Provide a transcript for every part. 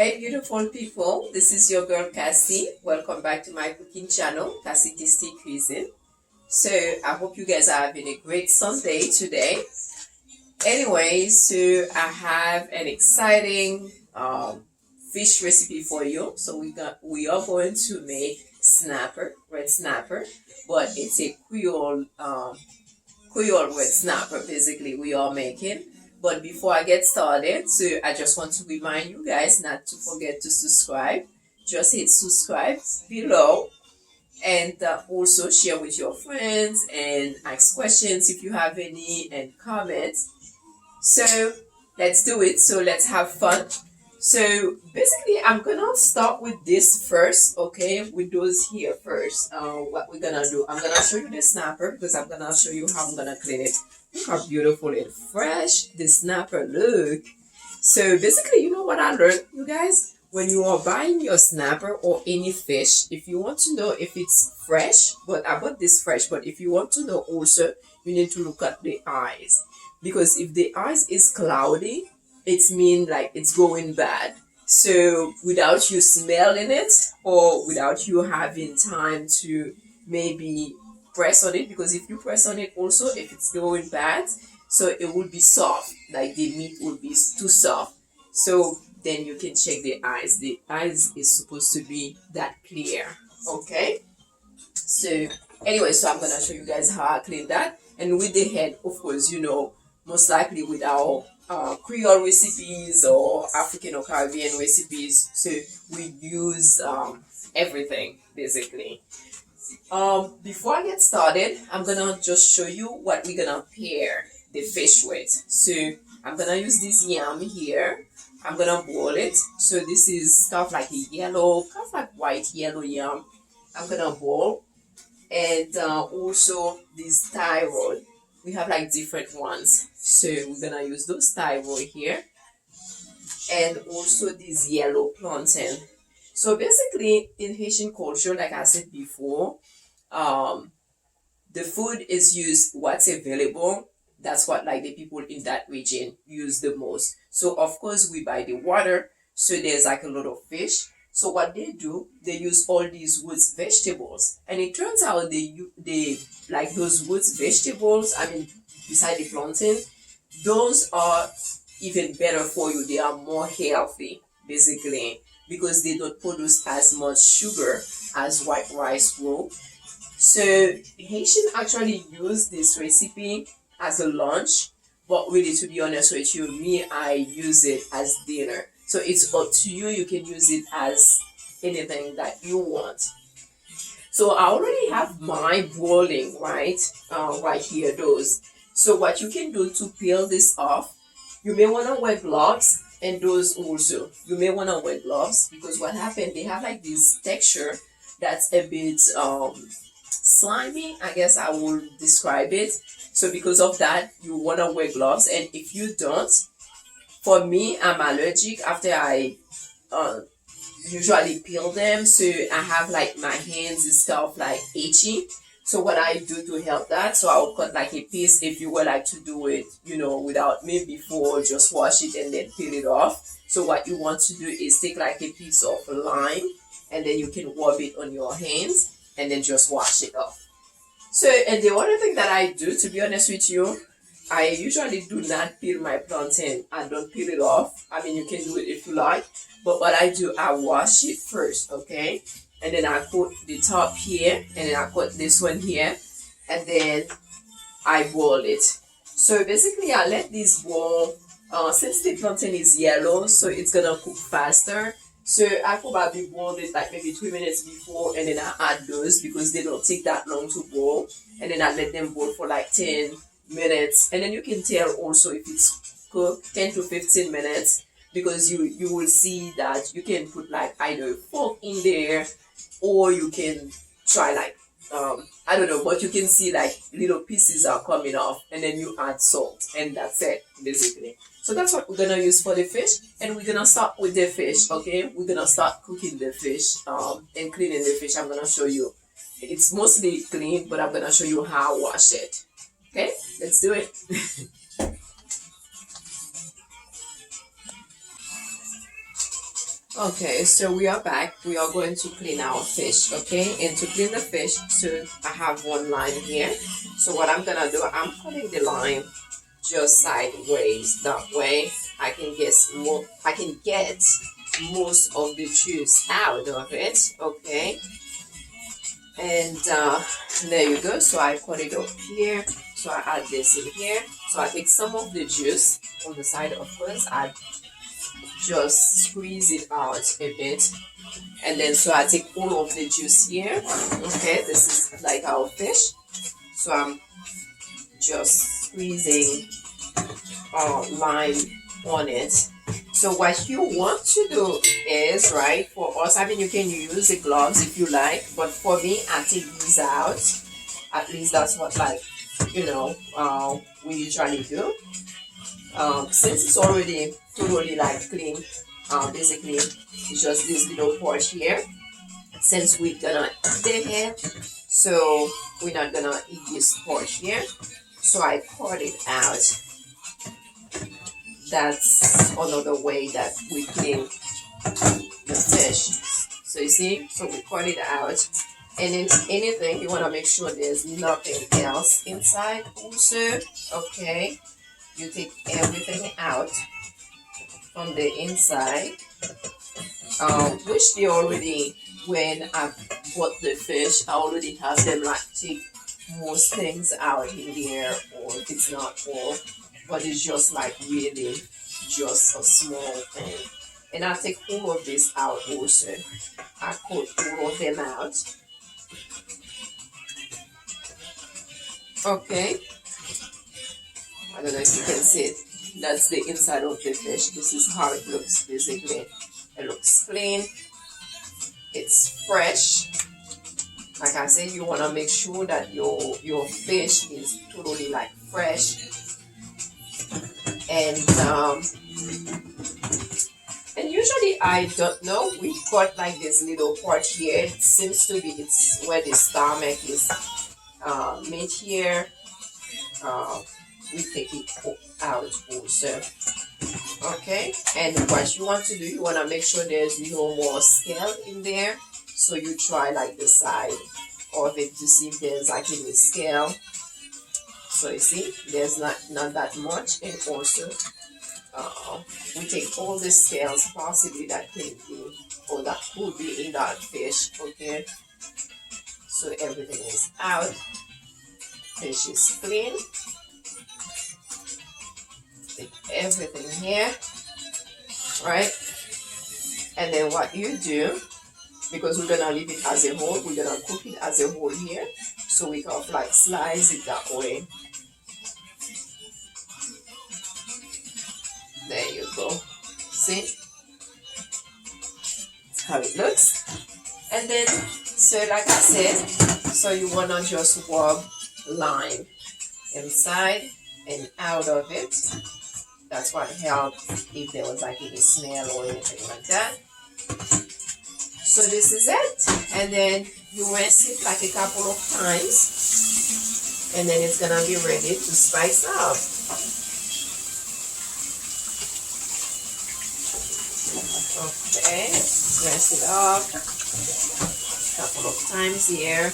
Hey beautiful people, this is your girl Cassie. Welcome back to my cooking channel, Cassie Tasty Cuisine. So I hope you guys are having a great Sunday today. Anyway, so I have an exciting fish recipe for you. So we are going to make red snapper, but it's a Creole red snapper basically we are making. But before I get started, so I just want to remind you guys not to forget to subscribe. Just hit subscribe below and also share with your friends and ask questions if you have any and comments. So let's do it. So let's have fun. So basically I'm gonna start with this first, okay, with those here first. What we're gonna do, I'm gonna show you the snapper because I'm gonna show you how I'm gonna clean it. Look how beautiful and fresh the snapper look. So basically, you know what I learned, you guys? When you are buying your snapper or any fish, if you want to know if it's fresh, but I bought this fresh, but if you want to know also, you need to look at the eyes. Because if the eyes is cloudy, it means like it's going bad. So without you smelling it or without you having time to maybe press on it, because if you press on it also, if it's going bad, so it will be soft, like the meat will be too soft. So then you can check the eyes. The eyes is supposed to be that clear, okay? So anyway, so I'm gonna show you guys how I clean that. And with the head, of course, you know, most likely with our Creole recipes or African or Caribbean recipes, so we use everything basically. Before I get started, I'm gonna just show you what we're gonna pair the fish with. So I'm gonna use this yam here. I'm gonna boil it. So this is kind of like a yellow, kind of like white yellow yam. I'm gonna boil, and also this taro. We have like different ones. So we're gonna use those taro here, and also this yellow plantain. So basically, in Haitian culture, like I said before, the food is used what's available. That's what like the people in that region use the most. So of course we buy the water, so there's like a lot of fish. So what they do, they use all these woods vegetables, and it turns out they like those woods vegetables. I mean, beside the plantain, those are even better for you. They are more healthy basically because they don't produce as much sugar as white rice will. So Haitian actually use this recipe as a lunch, but really to be honest with you, me, I use it as dinner. So it's up to you. You can use it as anything that you want. So I already have my boiling right here, those. So what you can do to peel this off, you may want to wear gloves, and those also you may want to wear gloves because what happened, they have like this texture that's a bit slimy, I guess I will describe it. So because of that, you want to wear gloves, and if you don't, for me, I'm allergic after I usually peel them, so I have like my hands and stuff like itchy. So what I do to help that, so I'll cut like a piece if you would like to do it, you know, without me before, just wash it and then peel it off. So what you want to do is take like a piece of lime, and then you can rub it on your hands and then just wash it off. So, and the other thing that I do, to be honest with you, I usually do not peel my plantain. I don't peel it off. I mean, you can do it if you like, but what I do, I wash it first, okay? And then I put the top here, and then I put this one here, and then I boil it. So basically, I let this boil. Since the plantain is yellow, so it's gonna cook faster. So I probably boiled it like maybe 3 minutes before, and then I add those because they don't take that long to boil. And then I let them boil for like 10 minutes, and then you can tell also if it's cooked 10 to 15 minutes because you will see that you can put like either a fork in there, or you can try like I don't know, but you can see like little pieces are coming off, and then you add salt, and that's it basically. So that's what we're gonna use for the fish, and we're gonna start with the fish. Okay, we're gonna start cooking the fish and cleaning the fish. I'm gonna show you. It's mostly clean, but I'm gonna show you how I wash it. Okay, let's do it. Okay, so we are back. We are going to clean our fish, okay? And to clean the fish, so I have one lime here. So what I'm gonna do, I'm cutting the lime just sideways. That way I can get most of the juice out of it, okay? And there you go. So I cut it up here. So I add this in here. So I take some of the juice on the side, of course. I just squeeze it out a bit, and then so I take all of the juice here. Okay, this is like our fish. So I'm just squeezing lime on it. So what you want to do is, right, for us, I mean, you can use the gloves if you like, but for me, I take these out. At least that's what, like, we usually do. Since it's already totally like clean, basically it's just this little part here. Since we're gonna eat the head, so we're not gonna eat this part here. So I cut it out. That's another way that we clean the fish. So you see, so we cut it out. And in anything, you want to make sure there's nothing else inside also. Okay, you take everything out from the inside, which they already, when I bought the fish, I already have them like take most things out in there, or if it's not all, but it's just like really just a small thing. And I take all of this out also. I cut all of them out. Okay, I don't know if you can see it. That's the inside of the fish. This is how it looks basically. It looks clean. It's fresh. Like I said, you want to make sure that your fish is totally like fresh. And usually I don't know. We got like this little part here. It seems to be it's where the stomach is made here. We take it out also. Okay, and what you want to do, you want to make sure there's no more scale in there. So you try like the side of it to see if there's like any scale. So you see there's not that much. And also we take all the scales possibly that can be or that could be in that fish. Okay, so everything is out. Fish is clean. Take everything here, right? And then what you do, because we're gonna leave it as a whole, we're gonna cook it as a whole here, so we can like slice it that way. There you go. See how it looks. And then, so like I said, so you wanna just rub lime inside and out of it. That's what helps if there was like any smell or anything like that. So this is it. And then you rinse it like a couple of times. And then it's gonna be ready to spice up. Okay, rinse it up a couple of times here.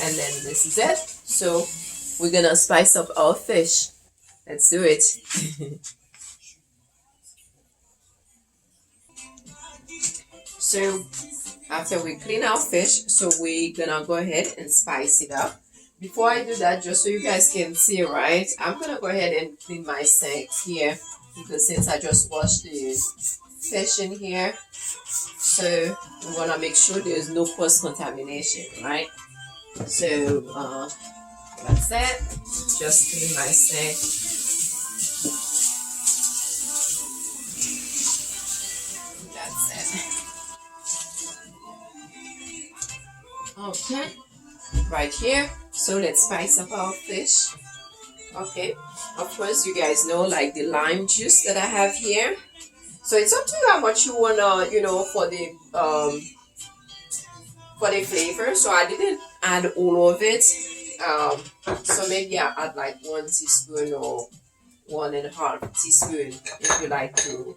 And then this is it. So we're gonna spice up our fish. Let's do it. So after we clean our fish, so we're gonna go ahead and spice it up. Before I do that, just so you guys can see, right, I'm gonna go ahead and clean my sink here, because since I just washed the fish in here, so we wanna make sure there's no cross-contamination, right? So that's it. Just clean my sink. Okay, right here. So let's spice up our fish. Okay, of course you guys know like the lime juice that I have here. So it's up to you how much you wanna, for the flavor. So I didn't add all of it. So maybe I add like 1 teaspoon or 1.5 teaspoon if you like to,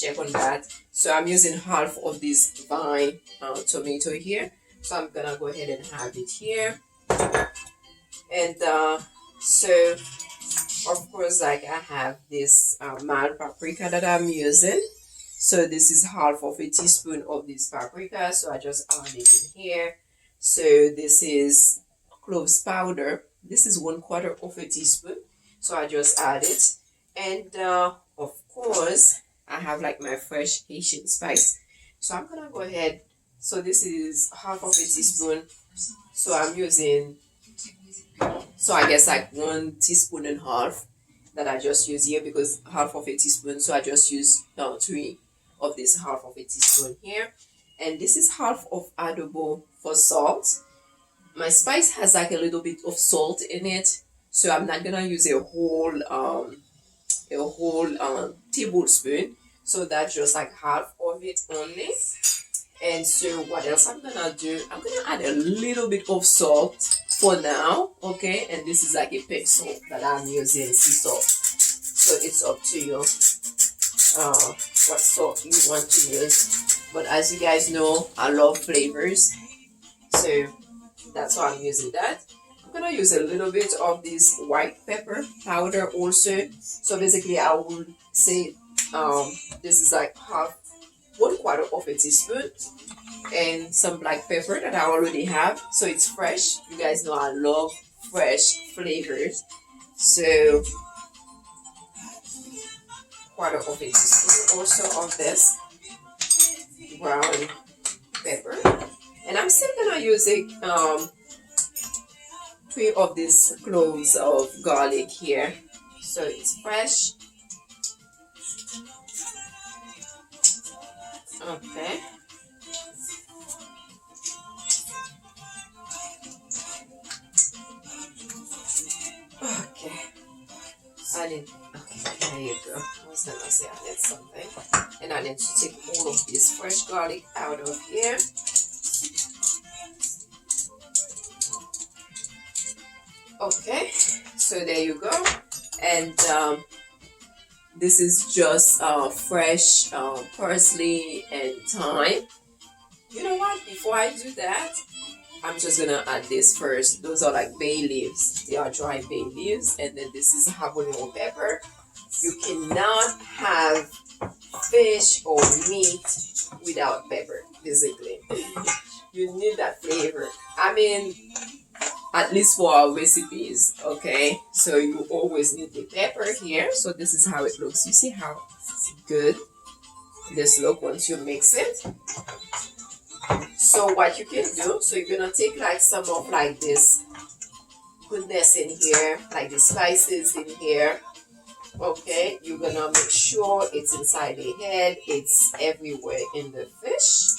check on that. So I'm using half of this vine tomato here. So I'm gonna go ahead and have it here. And so of course, like I have this mild paprika that I'm using. So this is half of a teaspoon of this paprika. So I just add it in here. So this is cloves powder. This is 1/4 of a teaspoon. So I just add it. And of course, I have like my fresh Haitian spice. So I'm gonna go ahead. So this is half of a teaspoon. So I'm using, so I guess like 1.5 teaspoons that I just use here, because half of a teaspoon. So I just use 3 of this half of a teaspoon here. And this is half of adobo for salt. My spice has like a little bit of salt in it, so I'm not gonna use a whole tablespoon. So that's just like half of it only. And so what else I'm gonna do? I'm gonna add a little bit of salt for now, okay? And this is like a pink salt that I'm using, sea salt. So it's up to you what salt you want to use. But as you guys know, I love flavors, so that's why I'm using that. I'm gonna use a little bit of this white pepper powder also. So basically, I would say this is like 1/4 of a teaspoon, and some black pepper that I already have. So it's fresh. You guys know I love fresh flavors. So 1/4 of a teaspoon also of this brown pepper. And I'm still gonna use 3 of these cloves of garlic here. So it's fresh. Okay. Okay. Okay, there you go. I was gonna say I need something. And I need to take all of this fresh garlic out of here. Okay, so there you go. And this is just fresh parsley and thyme. You know what? Before I do that, I'm just gonna add this first. Those are like bay leaves. They are dry bay leaves. And then this is habanero pepper. You cannot have fish or meat without pepper, basically. You need that flavor. I mean, at least for our recipes, okay? So you always need the pepper here. So this is how it looks. You see how good this looks once you mix it? So what you can do, so you're gonna take like some of like this goodness in here, like the spices in here. Okay, you're gonna make sure it's inside the head, it's everywhere in the fish.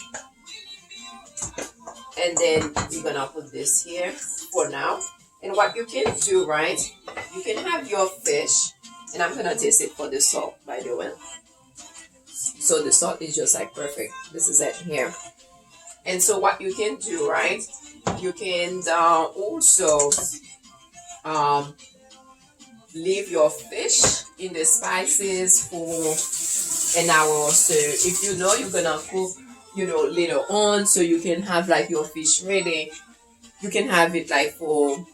And then you're gonna put this here for now. And what you can do, right, you can have your fish, and I'm gonna taste it for the salt, by the way. So the salt is just like perfect. This is it here. And so what you can do, right, you can also leave your fish in the spices for an hour or so. If you know you're gonna cook, you know, later on, so you can have like your fish ready, you can have it like for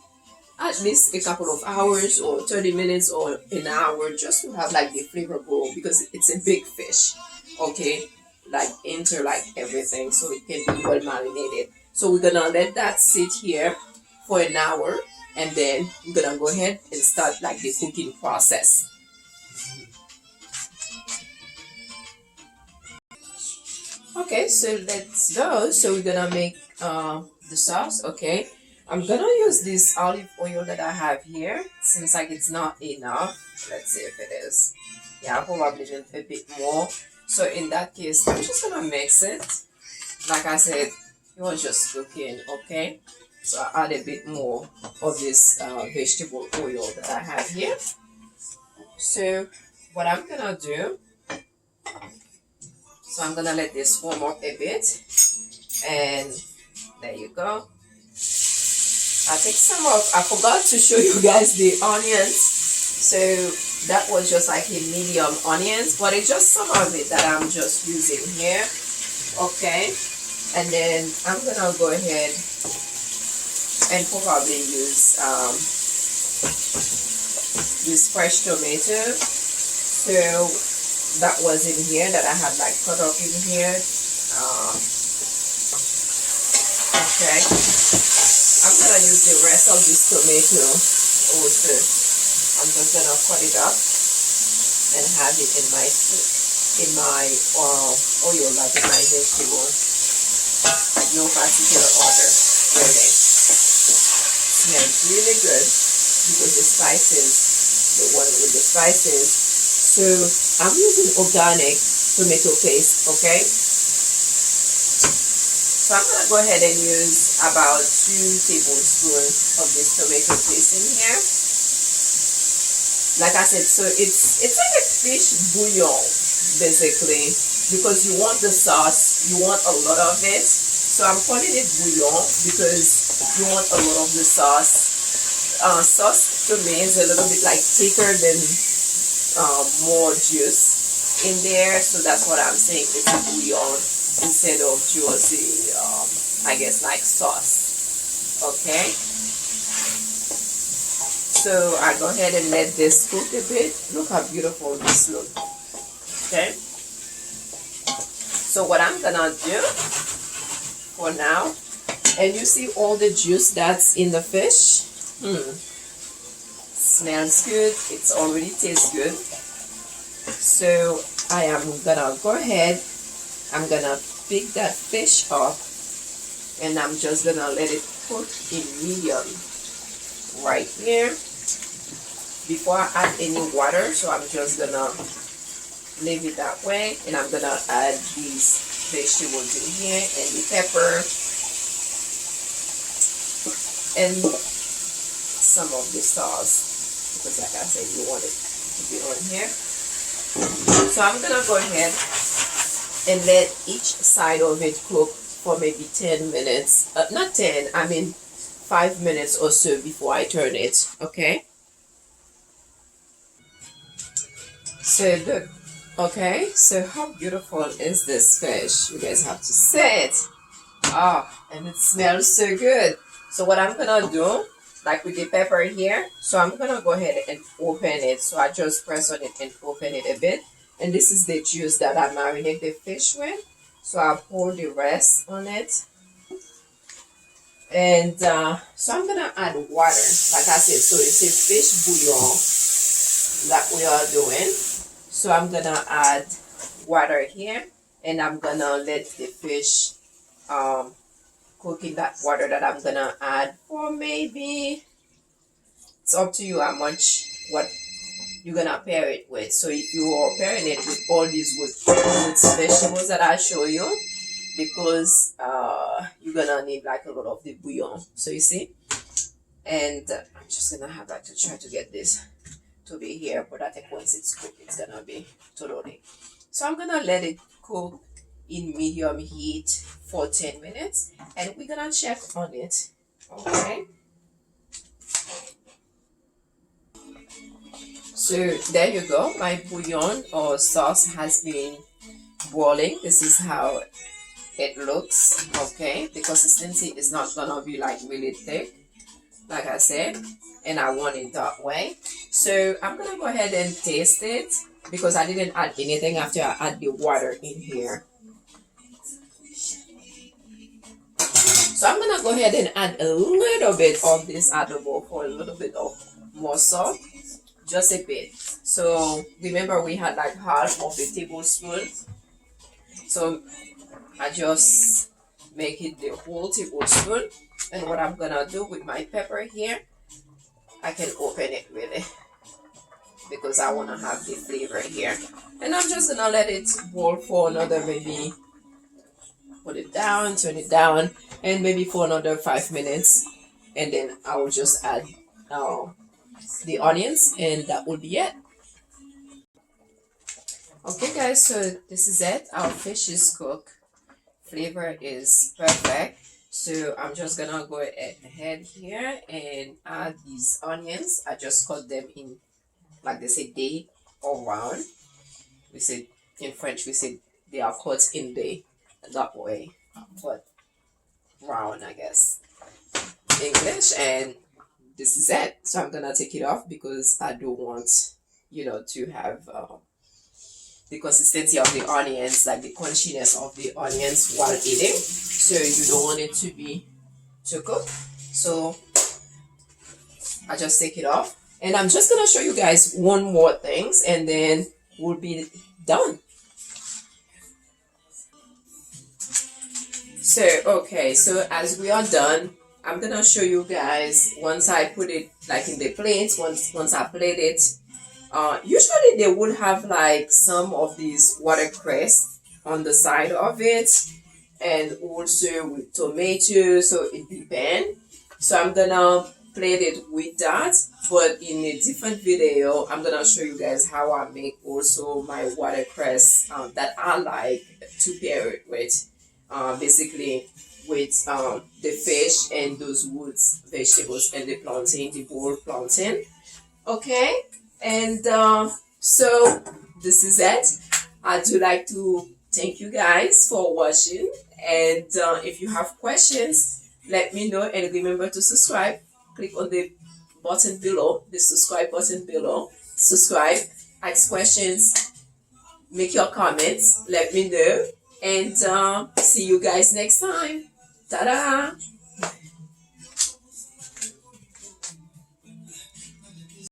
at least a couple of hours or 30 minutes or an hour, just to have like the flavorful, because it's a big fish, okay, like enter like everything, so it can be well marinated. So we're gonna let that sit here for an hour, and then we're gonna go ahead and start like the cooking process. Okay, so let's go. So we're gonna make the sauce. Okay, I'm gonna use this olive oil that I have here. Seems like it's not enough. Let's see if it is. Yeah, probably need a bit more. So in that case, I'm just gonna mix it. Like I said, it was just cooking. Okay, so I add a bit more of this vegetable oil that I have here. So what I'm gonna do, so I'm gonna let this warm up a bit, and there you go. I take some of, I forgot to show you guys the onions. So that was just like a medium onions, but it's just some of it that I'm just using here. Okay, and then I'm gonna go ahead and probably use this fresh tomato. So that was in here that I had like cut up in here. Okay, I'm gonna use the rest of this tomato also. I'm just gonna cut it up and have it in my oil, like in my vegetable. No particular order, really. Smells really good because the spices, the one with the spices. So I'm using organic tomato paste, okay? So I'm gonna go ahead and use about 2 tablespoons of this tomato paste in here. Like I said, so it's like a fish bouillon, basically, because you want the sauce, you want a lot of it. So I'm calling it bouillon because you want a lot of the sauce. Sauce to me is a little bit like thicker than more juice in there. So that's what I'm saying. It's a bouillon instead of juicy, I guess, like sauce. Okay. So I go ahead and let this cook a bit. Look how beautiful this looks. Okay. So what I'm gonna do for now, and you see all the juice that's in the fish. Smells good. It's already tastes good. So I am gonna go ahead. I'm gonna pick that fish up, and I'm just gonna let it cook in medium right here before I add any water. So I'm just gonna leave it that way, and I'm gonna add these vegetables in here and the pepper and some of the sauce, because like I said, you want it to be on here. So I'm gonna go ahead and let each side of it cook for maybe 10 minutes, not 10, I mean 5 minutes or so before I turn it. Okay, so look. Okay, so how beautiful is this fish? You guys have to see it. And it smells so good. So what I'm gonna do, like with the pepper here, so I'm gonna go ahead and open it. So I just press on it and open it a bit. And this is the juice that I marinate the fish with. So I'll pour the rest on it. And so I'm gonna add water. Like I said, so it's a fish bouillon that we are doing. So I'm gonna add water here, and I'm gonna let the fish cook in that water that I'm gonna add for maybe, it's up to you how much, what you're gonna pair it with. So if you are pairing it with all these with vegetables that I show you, because you're gonna need like a lot of the bouillon. So you see, and I'm just gonna have to try to get this to be here, but I think once it's cooked, it's gonna be totally. So I'm gonna let it cook in medium heat for 10 minutes, and we're gonna check on it. Okay, so there you go. My bouillon or sauce has been boiling. This is how it looks. Okay, the consistency is not gonna be like really thick, like I said, and I want it that way. So I'm gonna go ahead and taste it, because I didn't add anything after I add the water in here. So I'm gonna go ahead and add a little bit of this adobo for a little bit of more salt, just a bit. So remember we had like half of a tablespoon. So I just make it the whole tablespoon. And what I'm gonna do with my pepper here, I can open it really, because I want to have the flavor here. And I'm just gonna let it boil for another, maybe put it down, turn it down, and maybe for another 5 minutes, and then I will just add the onions, and that will be it. Okay guys, so this is it. Our fish is cooked. Flavor is perfect. So I'm just gonna go ahead here and add these onions. I just cut them in like they say day or round. We say in French we say they are cut in day that way, but round I guess English. And this is it. So I'm gonna take it off because I don't want to have the consistency of the onions, like the crunchiness of the onions while eating. So you don't want it to be too cooked. So I just take it off, and I'm just gonna show you guys one more things, and then we'll be done. So okay, so as we are done, I'm gonna show you guys once I put it like in the plate. Once I plate it, usually they would have like some of these watercress on the side of it, and also with tomato. So it depends. So I'm gonna plate it with that, but in a different video, I'm gonna show you guys how I make also my watercress that I like to pair it with. Basically with the fish and those woods vegetables and the plantain, the boiled plantain. Okay, and so this is it. I do like to thank you guys for watching, and if you have questions, let me know, and remember to subscribe. Click on the button below, the subscribe button below. Subscribe, ask questions, make your comments, let me know, and see you guys next time. Ta-da!